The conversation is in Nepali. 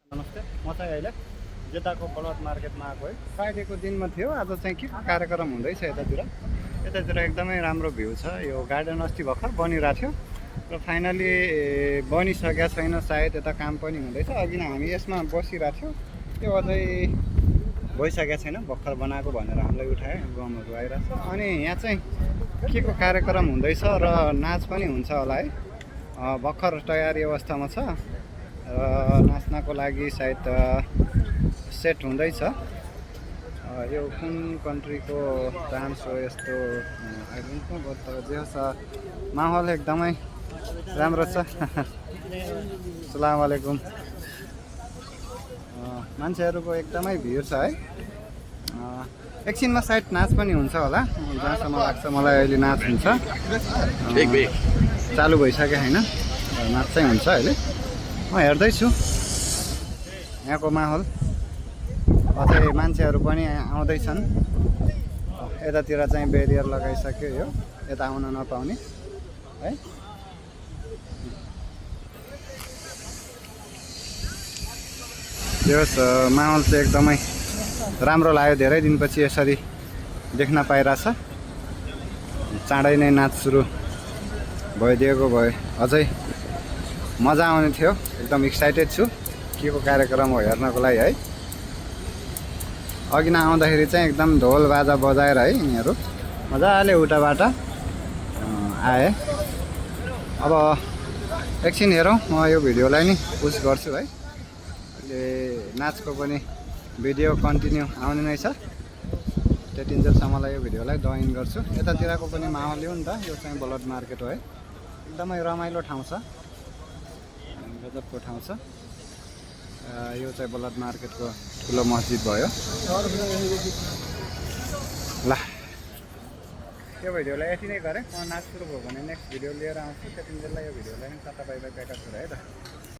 नमस्ते। म चाहिँ अहिले जेताको बलवत मार्केटमा आएको है। फ्राइडेको दिनमा थियो। आज चाहिँ के कार्यक्रम हुँदैछ यतातिर एकदमै राम्रो भ्यू छ। यो गार्डन अस्ति भर्खर बनिरहेको थियो र फाइनली बनिसकेको छैन, सायद यता काम पनि हुँदैछ। अघि नै हामी यसमा बसिरहेको थियौँ, त्यो अझै भइसकेको छैन, भर्खर बनाएको भनेर हामीलाई उठायो, गमहरू आइरहेछ। अनि यहाँ चाहिँ के को कार्यक्रम हुँदैछ र नाच पनि हुन्छ होला है। भर्खर तयारी अवस्थामा छ र नाच्नको लागि सायद सेट हुँदैछ। यो कुन कन्ट्रीको डान्स हो यस्तो आई डोन्ट नो, बट जे होस् माहौल एकदमै राम्रो छ। अस्सलाम वालेकुम। मान्छेहरूको एकदमै भिड छ है। एकछिनमा सायद नाच पनि हुन्छ होला, जहाँसम्म लाग्छ मलाई अहिले नाच हुन्छ। चालु भइसक्यो होइन, नाच चाहिँ हुन्छ अहिले। म हेर्दैछु यहाँको माहौल। अझै मान्छेहरू पनि आउँदैछन्। यतातिर चाहिँ बेरियर लगाइसक्यो, यो यता आउन नपाउने है। त्यो माहौल चाहिँ एकदमै राम्रो लाग्यो। धेरै दिनपछि यसरी देख्न पाइरहेछ। चाँडै नै नाच सुरु भइदिएको भए अझै मजा आउने थियो। एकदम एक्साइटेड छु के को कार्यक्रम हो हेर्नको लागि है। अघि नआउँदाखेरि चाहिँ एकदम ढोल बाजा बजाएर है यिनीहरू मजाले उताबाट आए। अब एकछिन हेरौँ, म यो भिडियोलाई नि पुस्ट गर्छु है। अहिले नाचको पनि भिडियो कन्टिन्यू आउने नै छ, त्यतिन्जेलसम्मलाई यो भिडियोलाई डइन गर्छु। यतातिरको पनि माहौल हो नि त। यो चाहिँ बलवत मार्केट हो है, एकदमै रमाइलो ठाउँ छ, गजबको ठाउँ छ। यो चाहिँ बलवत मार्केटको ठुलो मस्जिद भयो। ल यो भिडियोलाई यति नै गरेँ। म नाच सुरु भयो भने नेक्स्ट भिडियो लिएर आउँछु। त्यतिन्जेललाई यो भिडियोलाई नि टाटा बाइ बाइ, ब्याकअप है त।